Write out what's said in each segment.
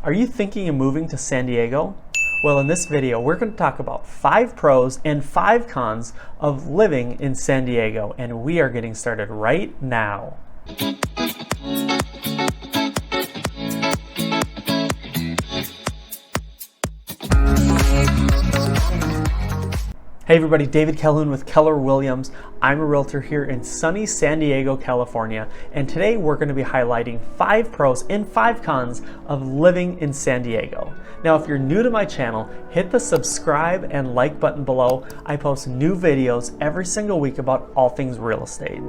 Are you thinking of moving to San Diego? Well, in this video, we're going to talk about 5 pros and 5 cons of living in San Diego, and we are getting started right now. Hey everybody, David Calhoun with Keller Williams. I'm a realtor here in sunny San Diego, California, and today we're going to be highlighting 5 pros and 5 cons of living in San Diego. Now, if you're new to my channel, hit the subscribe and like button below. I post new videos every single week about all things real estate.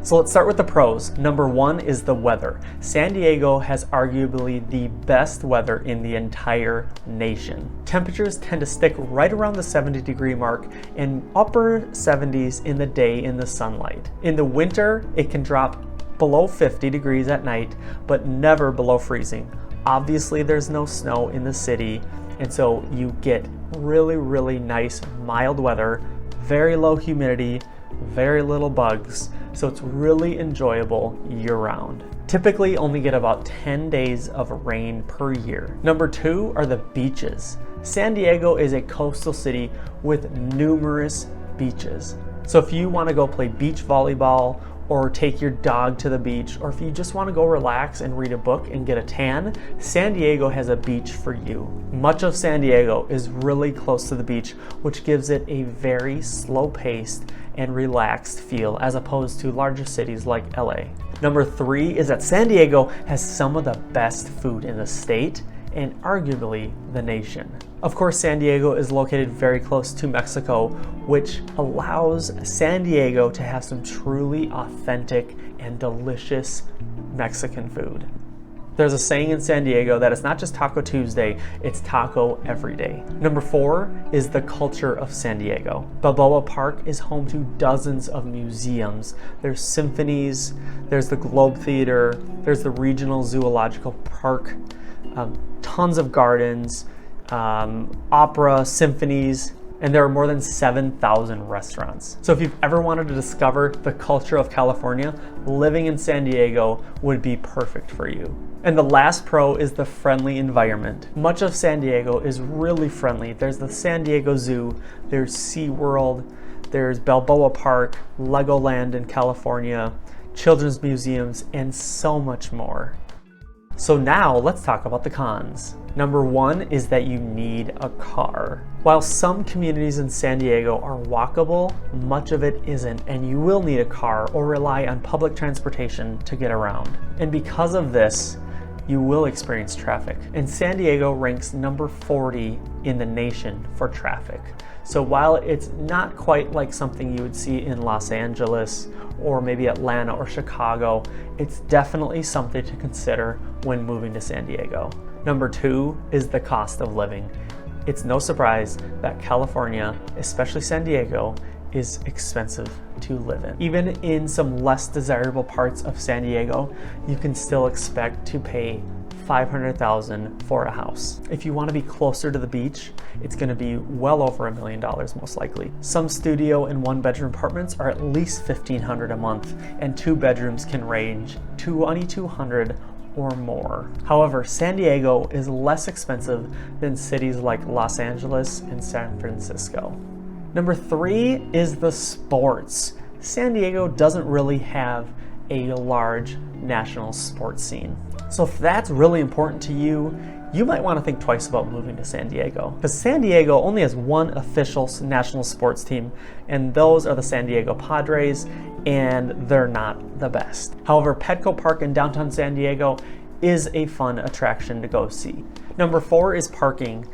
So let's start with the pros. Number 1 is the weather. San Diego has arguably the best weather in the entire nation. Temperatures tend to stick right around the 70-degree mark and upper 70s in the day in the sunlight. In the winter, it can drop below 50 degrees at night, but never below freezing. Obviously, there's no snow in the city, and so you get really nice mild weather, very low humidity, very little bugs, so it's really enjoyable year-round. Typically only get about 10 days of rain per year. Number 2 are the beaches. San Diego is a coastal city with numerous beaches. So if you want to go play beach volleyball or take your dog to the beach, or if you just want to go relax and read a book and get a tan, San Diego has a beach for you. Much of San Diego is really close to the beach, which gives it a very slow-paced and relaxed feel as opposed to larger cities like LA. Number 3 is that San Diego has some of the best food in the state and arguably the nation. Of course, San Diego is located very close to Mexico, which allows San Diego to have some truly authentic and delicious Mexican food. There's a saying in San Diego that it's not just Taco Tuesday, it's taco every day. Number 4 is the culture of San Diego. Balboa Park is home to dozens of museums. There's symphonies, there's the Globe Theater, there's the Regional Zoological Park, tons of gardens, opera, symphonies, and there are more than 7,000 restaurants. So if you've ever wanted to discover the culture of California, living in San Diego would be perfect for you. And the last pro is the friendly environment. Much of San Diego is really friendly. There's the San Diego Zoo, there's SeaWorld, there's Balboa Park, Legoland in California, children's museums, and so much more. So now let's talk about the cons. Number 1 is that you need a car. While some communities in San Diego are walkable, much of it isn't, and you will need a car or rely on public transportation to get around. And because of this, you will experience traffic. And San Diego ranks number 40 in the nation for traffic. So while it's not quite like something you would see in Los Angeles or maybe Atlanta or Chicago, it's definitely something to consider when moving to San Diego. Number 2 is the cost of living. It's no surprise that California, especially San Diego, is expensive to live in. Even in some less desirable parts of San Diego, you can still expect to pay $500,000 for a house. If you want to be closer to the beach, it's going to be well over $1 million most likely. Some studio and 1-bedroom apartments are at least $1,500 a month, and 2 bedrooms can range to $2,200 or more. However, San Diego is less expensive than cities like Los Angeles and San Francisco. Number 3 is the sports. San Diego doesn't really have a large national sports scene. So if that's really important to you, you might want to think twice about moving to San Diego. Because San Diego only has one official national sports team, and those are the San Diego Padres, and they're not the best. However, Petco Park in downtown San Diego is a fun attraction to go see. Number 4 is parking.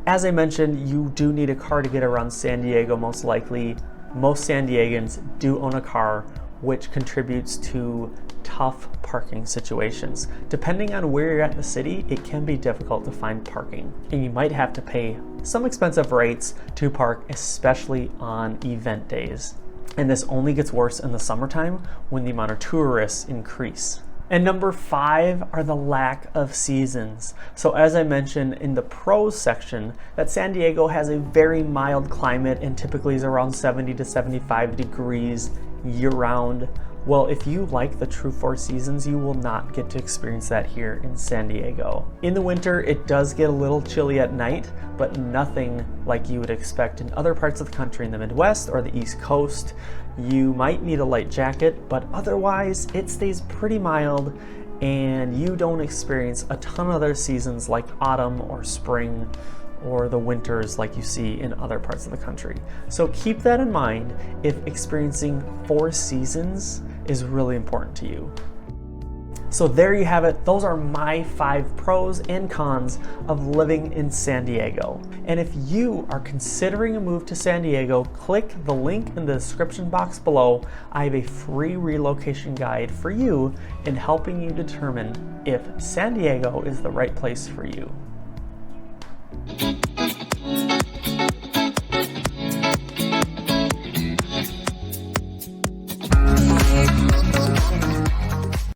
As I mentioned, you do need a car to get around San Diego most likely. Most San Diegans do own a car, which contributes to tough parking situations. Depending on where you're at in the city, it can be difficult to find parking, and you might have to pay some expensive rates to park, especially on event days. And this only gets worse in the summertime when the amount of tourists increase. And number 5 are the lack of seasons. So as I mentioned in the pros section, that San Diego has a very mild climate and typically is around 70 to 75 degrees year-round. Well, if you like the true 4 seasons, you will not get to experience that here in San Diego. In the winter, it does get a little chilly at night, but nothing like you would expect in other parts of the country in the Midwest or the East Coast. You might need a light jacket, but otherwise it stays pretty mild and you don't experience a ton of other seasons like autumn or spring or the winters like you see in other parts of the country. So keep that in mind if experiencing 4 seasons is really important to you. So there you have it. Those are my 5 pros and cons of living in San Diego. And if you are considering a move to San Diego, click the link in the description box below. I have a free relocation guide for you in helping you determine if San Diego is the right place for you.